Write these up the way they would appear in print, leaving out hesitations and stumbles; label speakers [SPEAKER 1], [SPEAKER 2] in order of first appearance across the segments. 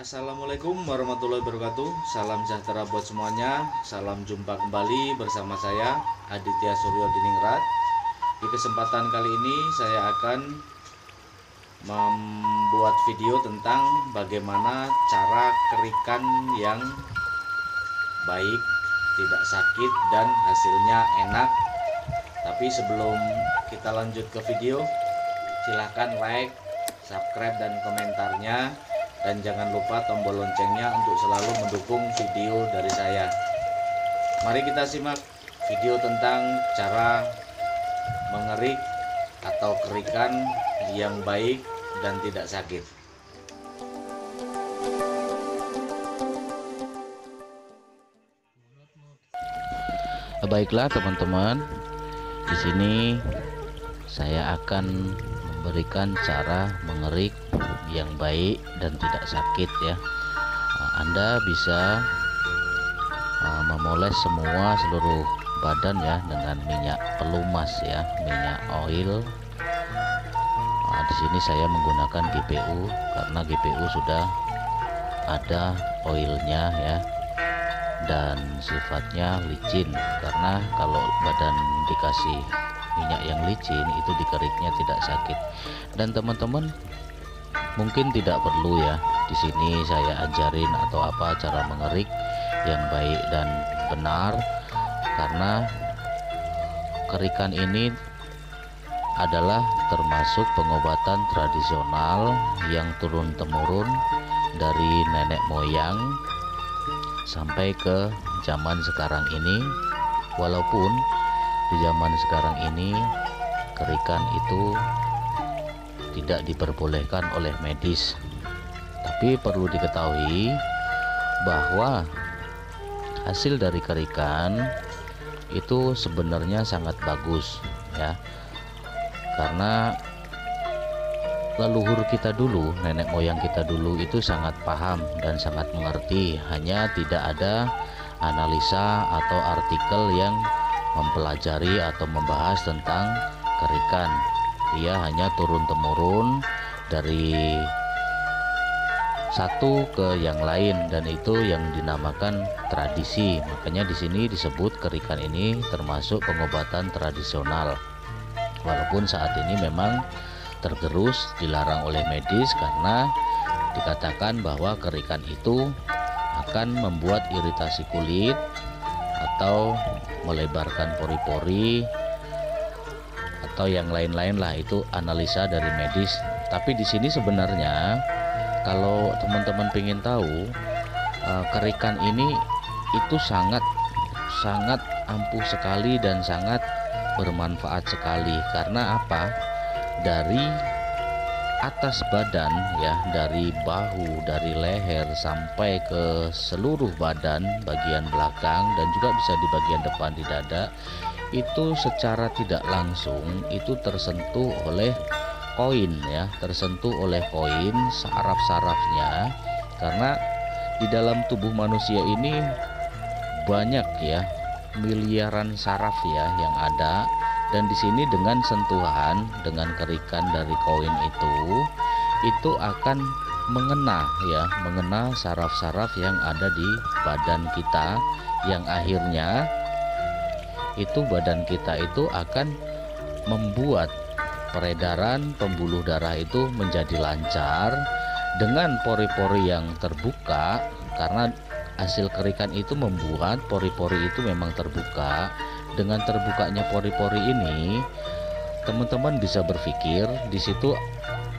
[SPEAKER 1] Assalamualaikum warahmatullahi wabarakatuh. Salam sejahtera buat semuanya. Salam jumpa kembali bersama saya Aditya Suryo Diningrat. Di kesempatan kali ini saya akan membuat video tentang bagaimana cara kerikan yang baik, tidak sakit, dan hasilnya enak. Tapi sebelum kita lanjut ke video, silahkan like, subscribe, dan komentarnya. Dan jangan lupa tombol loncengnya untuk selalu mendukung video dari saya. Mari kita simak video tentang cara mengerik atau kerikan yang baik dan tidak sakit.
[SPEAKER 2] Baiklah teman-teman, di sini saya akan memberikan cara mengerik yang baik dan tidak sakit ya. Anda bisa memoles semua seluruh badan ya dengan minyak pelumas ya, minyak oil. Di sini saya menggunakan GPU karena GPU sudah ada oilnya ya, dan sifatnya licin, karena kalau badan dikasih minyak yang licin itu dikeriknya tidak sakit. Dan teman-teman mungkin tidak perlu ya di sini saya ajarin atau apa cara mengerik yang baik dan benar, karena kerikan ini adalah termasuk pengobatan tradisional yang turun temurun dari nenek moyang sampai ke zaman sekarang ini. Walaupun di zaman sekarang ini kerikan itu tidak diperbolehkan oleh medis, tapi perlu diketahui bahwa hasil dari kerikan itu sebenarnya sangat bagus ya, karena leluhur kita dulu, nenek moyang kita dulu itu sangat paham dan sangat mengerti. Hanya tidak ada analisa atau artikel yang mempelajari atau membahas tentang kerikan. Dia hanya turun-temurun dari satu ke yang lain, dan itu yang dinamakan tradisi. Makanya di sini disebut kerikan ini termasuk pengobatan tradisional. Walaupun saat ini memang tergerus dilarang oleh medis karena dikatakan bahwa kerikan itu akan membuat iritasi kulit atau melebarkan pori-pori atau yang lain-lain lah, itu analisa dari medis. Tapi di sini sebenarnya kalau teman-teman ingin tahu, kerikan ini itu sangat ampuh sekali dan sangat bermanfaat sekali. Karena apa? Dari atas badan ya, dari bahu, dari leher sampai ke seluruh badan bagian belakang dan juga bisa di bagian depan di dada, itu secara tidak langsung itu tersentuh oleh koin ya, tersentuh oleh koin saraf-sarafnya. Karena di dalam tubuh manusia ini banyak ya, miliaran saraf ya yang ada, dan di sini dengan sentuhan, dengan kerikan dari koin itu akan mengena saraf-saraf yang ada di badan kita, yang akhirnya itu badan kita itu akan membuat peredaran pembuluh darah itu menjadi lancar dengan pori-pori yang terbuka. Karena hasil kerikan itu membuat pori-pori itu memang terbuka. Dengan terbukanya pori-pori ini, teman-teman bisa berpikir di situ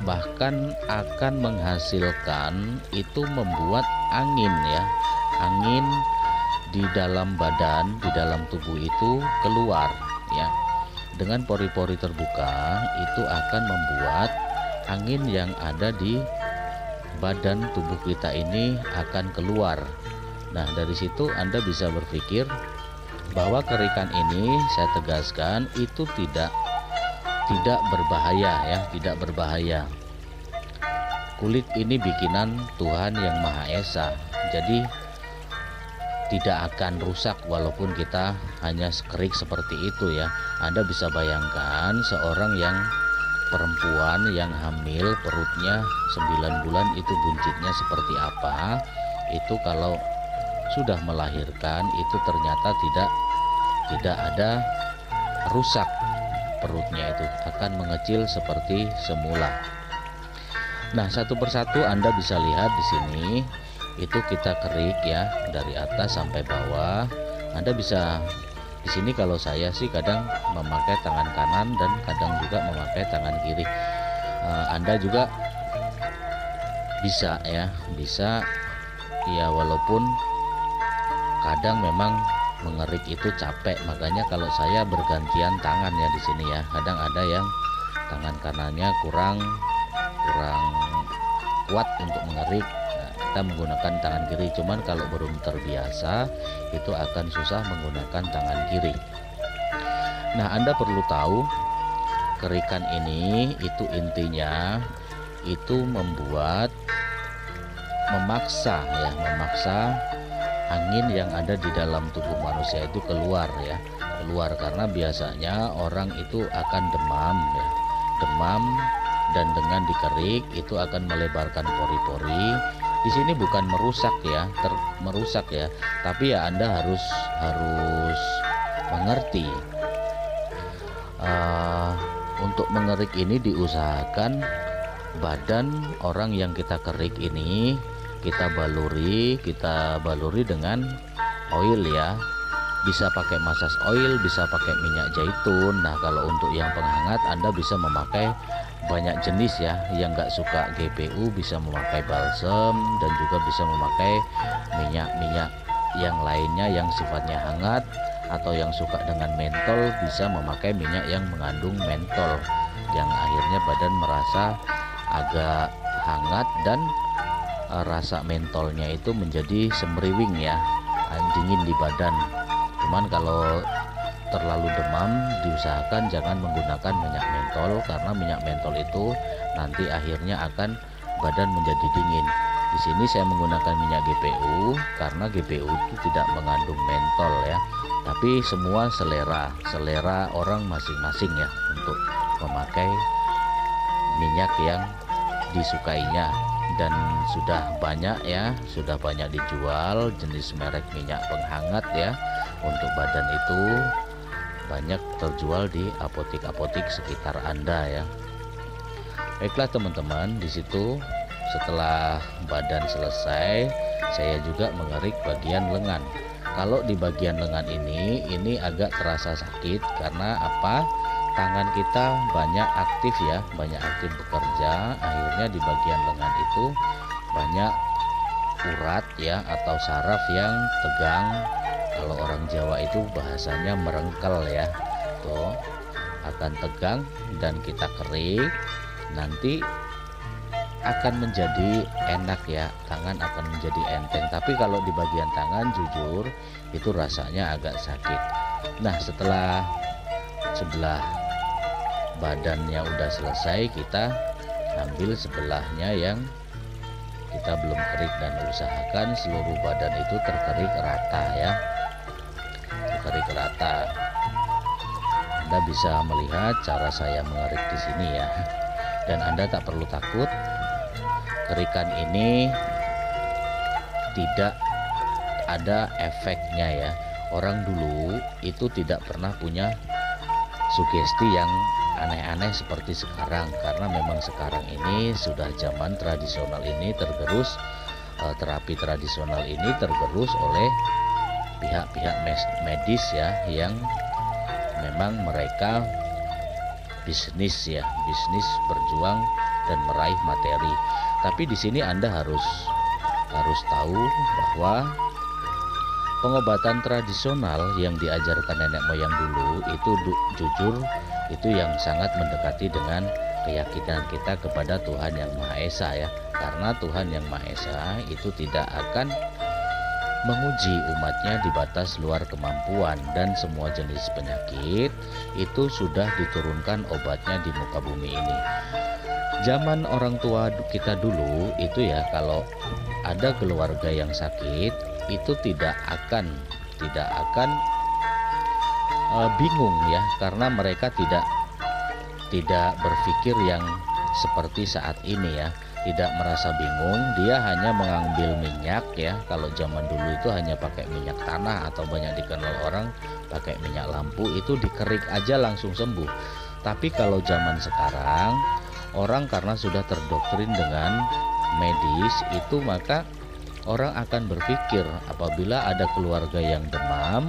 [SPEAKER 2] bahkan akan menghasilkan itu membuat angin ya, angin di dalam badan, di dalam tubuh itu keluar ya. Dengan pori-pori terbuka itu akan membuat angin yang ada di badan tubuh kita ini akan keluar. Nah, dari situ Anda bisa berpikir bahwa kerikan ini, saya tegaskan, itu tidak berbahaya ya, tidak berbahaya. Kulit ini bikinan Tuhan Yang Maha Esa, jadi tidak akan rusak walaupun kita hanya kerik seperti itu ya. Anda bisa bayangkan seorang yang perempuan yang hamil perutnya 9 bulan itu buncitnya seperti apa, itu kalau sudah melahirkan itu ternyata tidak ada rusak, perutnya itu akan mengecil seperti semula. Nah, satu persatu Anda bisa lihat di sini itu kita kerik ya dari atas sampai bawah. Anda bisa di sini, kalau saya sih kadang memakai tangan kanan dan kadang juga memakai tangan kiri. Anda juga bisa ya walaupun kadang memang mengerik itu capek, makanya kalau saya bergantian tangan ya di sini ya. Kadang ada yang tangan kanannya kurang kuat untuk mengerik, kita menggunakan tangan kiri. Cuman kalau belum terbiasa itu akan susah menggunakan tangan kiri. Nah, Anda perlu tahu kerikan ini itu intinya itu memaksa angin yang ada di dalam tubuh manusia itu keluar karena biasanya orang itu akan demam dan dengan dikerik itu akan melebarkan pori-pori. Di sini bukan merusak ya, tapi ya Anda harus mengerti. Untuk mengerik ini diusahakan badan orang yang kita kerik ini kita baluri dengan oil ya. Bisa pakai massage oil, bisa pakai minyak zaitun. Nah, kalau untuk yang penghangat Anda bisa memakai banyak jenis ya. Yang nggak suka GPU bisa memakai balsem dan juga bisa memakai minyak yang lainnya yang sifatnya hangat, atau yang suka dengan mentol bisa memakai minyak yang mengandung mentol yang akhirnya badan merasa agak hangat dan rasa mentolnya itu menjadi semriwing ya, dingin di badan. Cuman kalau terlalu demam diusahakan jangan menggunakan minyak mentol, karena minyak mentol itu nanti akhirnya akan badan menjadi dingin. Di sini saya menggunakan minyak GPU karena GPU itu tidak mengandung mentol ya. Tapi semua selera orang masing-masing ya untuk memakai minyak yang disukainya. Dan sudah banyak dijual jenis merek minyak penghangat ya. Untuk badan itu banyak terjual di apotik-apotik sekitar Anda ya. Baiklah teman-teman, di situ setelah badan selesai, saya juga mengerik bagian lengan. Kalau di bagian lengan ini agak terasa sakit karena apa? Tangan kita banyak aktif bekerja, akhirnya di bagian lengan itu banyak urat ya atau saraf yang tegang. Kalau orang Jawa itu bahasanya merengkel ya, tuh akan tegang dan kita kerik, nanti akan menjadi enak ya, tangan akan menjadi enteng. Tapi kalau di bagian tangan jujur itu rasanya agak sakit. Nah, setelah sebelah badannya udah selesai, kita ambil sebelahnya yang kita belum kerik dan usahakan seluruh badan itu terkerik rata ya, terkerik rata. Anda bisa melihat cara saya mengerik di sini ya, dan Anda tak perlu takut, kerikan ini tidak ada efeknya ya. Orang dulu itu tidak pernah punya sugesti yang aneh-aneh seperti sekarang, karena memang sekarang ini sudah zaman tradisional ini tergerus, terapi tradisional ini tergerus oleh pihak-pihak medis ya, yang memang mereka bisnis berjuang dan meraih materi. Tapi di sini Anda harus tahu bahwa pengobatan tradisional yang diajarkan nenek moyang dulu itu jujur itu yang sangat mendekati dengan keyakinan kita kepada Tuhan Yang Maha Esa ya. Karena Tuhan Yang Maha Esa itu tidak akan menguji umatnya di batas luar kemampuan, dan semua jenis penyakit itu sudah diturunkan obatnya di muka bumi ini. Zaman orang tua kita dulu itu ya, kalau ada keluarga yang sakit itu tidak akan bingung ya, karena mereka tidak berpikir yang seperti saat ini ya, tidak merasa bingung. Dia hanya mengambil minyak ya. Kalau zaman dulu itu hanya pakai minyak tanah atau banyak dikenal orang pakai minyak lampu, itu dikerik aja langsung sembuh. Tapi kalau zaman sekarang orang karena sudah terdoktrin dengan medis itu, maka orang akan berpikir apabila ada keluarga yang demam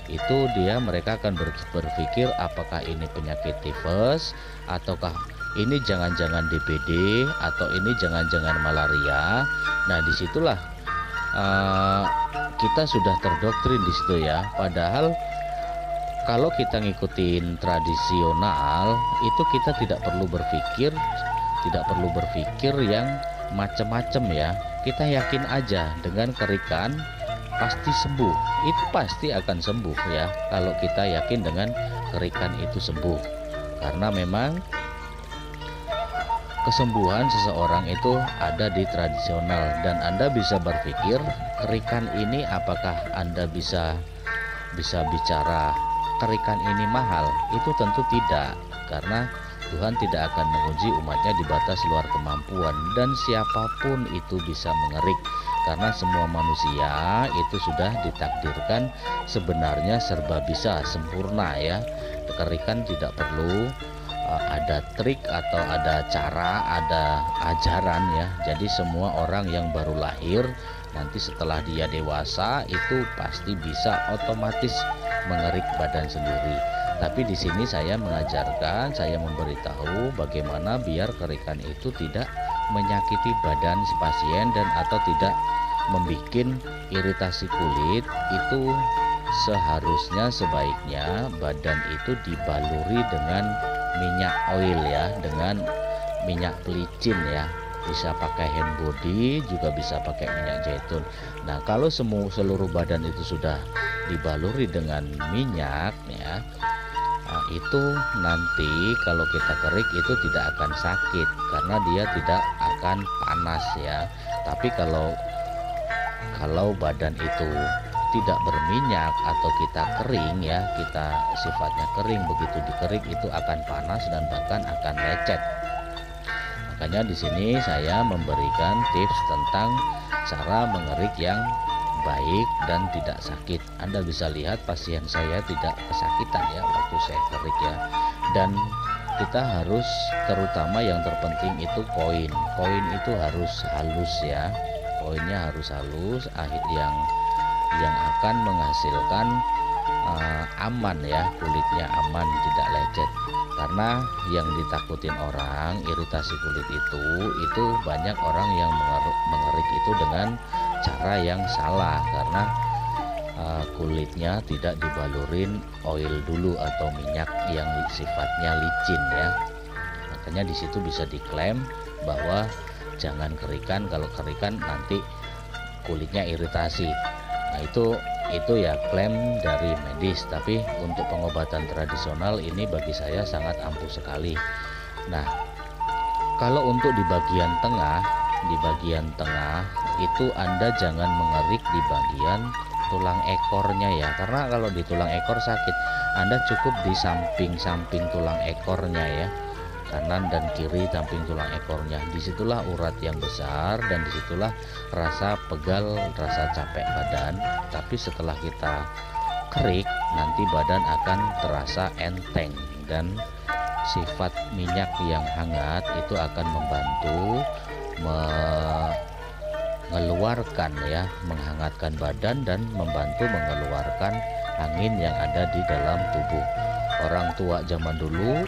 [SPEAKER 2] itu mereka akan berpikir apakah ini penyakit tifus, ataukah ini jangan-jangan DBD, atau ini jangan-jangan malaria. Nah disitulah kita sudah terdoktrin di situ ya. Padahal kalau kita ngikutin tradisional itu kita tidak perlu berpikir yang macam-macam ya. Kita yakin aja dengan kerikan pasti sembuh, itu pasti akan sembuh ya. Kalau kita yakin dengan kerikan itu sembuh, karena memang kesembuhan seseorang itu ada di tradisional. Dan Anda bisa berpikir kerikan ini apakah Anda bisa bicara kerikan ini mahal? Itu tentu tidak, karena Tuhan tidak akan menguji umatnya di batas luar kemampuan, dan siapapun itu bisa mengerik, karena semua manusia itu sudah ditakdirkan sebenarnya serba bisa, sempurna ya. Kerikan tidak perlu ada trik atau ada cara, ada ajaran ya. Jadi semua orang yang baru lahir nanti setelah dia dewasa itu pasti bisa otomatis mengerik badan sendiri. Tapi di sini saya mengajarkan, saya memberitahu bagaimana biar kerikan itu tidak menyakiti badan si pasien dan atau tidak membuat iritasi kulit. Itu seharusnya sebaiknya badan itu dibaluri dengan minyak oil ya, dengan minyak pelicin ya. Bisa pakai hand body, juga bisa pakai minyak zaitun. Nah kalau seluruh badan itu sudah dibaluri dengan minyak ya, nah, itu nanti kalau kita kerik itu tidak akan sakit karena dia tidak akan panas ya. Tapi kalau badan itu tidak berminyak atau kita kering ya, kita sifatnya kering, begitu dikerik itu akan panas dan bahkan akan lecet. Makanya di sini saya memberikan tips tentang cara mengerik yang baik dan tidak sakit. Anda bisa lihat pasien saya tidak kesakitan ya waktu saya kerik ya. Dan kita harus, terutama yang terpenting itu koin itu harus halus ya. Koinnya harus halus, yang akan menghasilkan aman ya, kulitnya aman, tidak lecet. Karena yang ditakutin orang iritasi kulit itu banyak orang yang mengerik itu dengan cara yang salah, karena kulitnya tidak dibalurin oil dulu atau minyak yang sifatnya licin ya. Makanya di situ bisa diklaim bahwa jangan kerikan, kalau kerikan nanti kulitnya iritasi. Nah itu ya klaim dari medis, tapi untuk pengobatan tradisional ini bagi saya sangat ampuh sekali. Nah kalau untuk di bagian tengah itu Anda jangan mengerik di bagian tulang ekornya ya, karena kalau di tulang ekor sakit. Anda cukup di samping tulang ekornya ya, kanan dan kiri samping tulang ekornya. Disitulah urat yang besar dan disitulah rasa pegal, rasa capek badan. Tapi setelah kita kerik nanti badan akan terasa enteng, dan sifat minyak yang hangat itu akan membantu mengeluarkan ya, menghangatkan badan dan membantu mengeluarkan angin yang ada di dalam tubuh. Orang tua zaman dulu,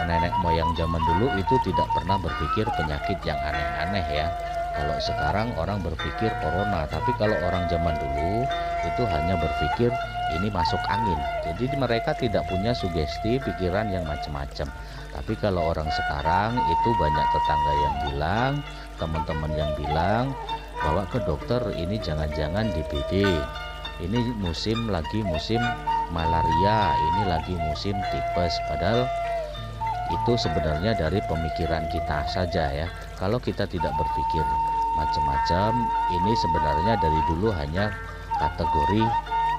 [SPEAKER 2] nenek moyang zaman dulu itu tidak pernah berpikir penyakit yang aneh-aneh ya. Kalau sekarang orang berpikir corona, tapi kalau orang zaman dulu itu hanya berpikir ini masuk angin. Jadi mereka tidak punya sugesti pikiran yang macam-macam. Tapi kalau orang sekarang itu banyak tetangga yang bilang, teman-teman yang bilang bawa ke dokter, ini jangan-jangan DBD, ini lagi musim malaria, ini lagi musim tipes. Padahal itu sebenarnya dari pemikiran kita saja ya. Kalau kita tidak berpikir macam-macam, ini sebenarnya dari dulu hanya kategori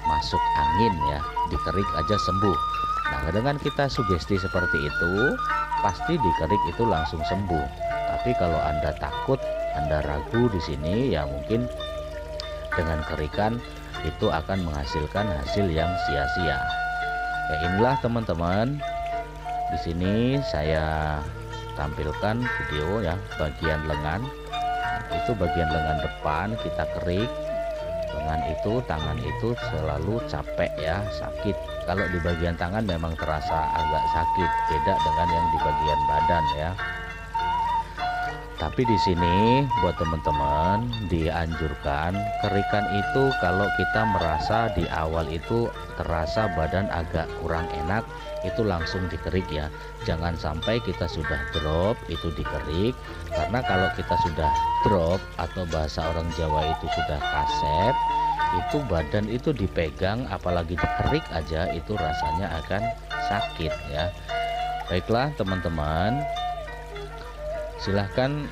[SPEAKER 2] masuk angin ya, dikerik aja sembuh. Nah, dengan kita sugesti seperti itu, pasti di kerik itu langsung sembuh. Tapi kalau Anda takut, Anda ragu di sini, ya mungkin dengan kerikan itu akan menghasilkan hasil yang sia-sia. Ya, inilah teman-teman. Di sini saya tampilkan video ya bagian lengan. Itu bagian lengan depan kita kerik. Lengan itu, tangan itu selalu capek ya, sakit. Kalau di bagian tangan memang terasa agak sakit, beda dengan yang di bagian badan ya. Tapi di sini buat teman-teman dianjurkan kerikan itu kalau kita merasa di awal itu terasa badan agak kurang enak, itu langsung dikerik ya. Jangan sampai kita sudah drop itu dikerik, karena kalau kita sudah drop atau bahasa orang Jawa itu sudah kasep, itu badan itu dipegang apalagi dikerik aja itu rasanya akan sakit ya. Baiklah teman-teman, silahkan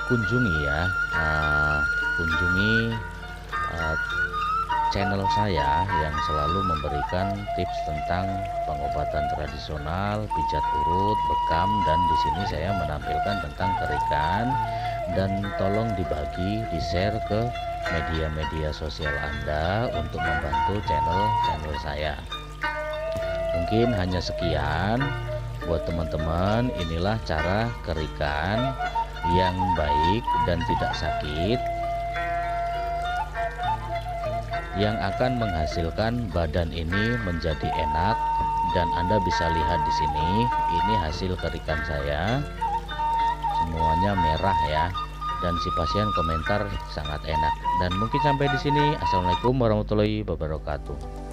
[SPEAKER 2] kunjungi ya, kunjungi channel saya yang selalu memberikan tips tentang pengobatan tradisional, pijat urut, bekam, dan di sini saya menampilkan tentang kerikan. Dan tolong dibagi, di-share ke media-media sosial Anda untuk membantu channel saya. Mungkin hanya sekian buat teman-teman. Inilah cara kerikan yang baik dan tidak sakit, yang akan menghasilkan badan ini menjadi enak. Dan Anda bisa lihat di sini, ini hasil kerikan saya, semuanya merah ya. Dan si pasien komentar sangat enak. Dan mungkin sampai di sini. Assalamualaikum warahmatullahi wabarakatuh.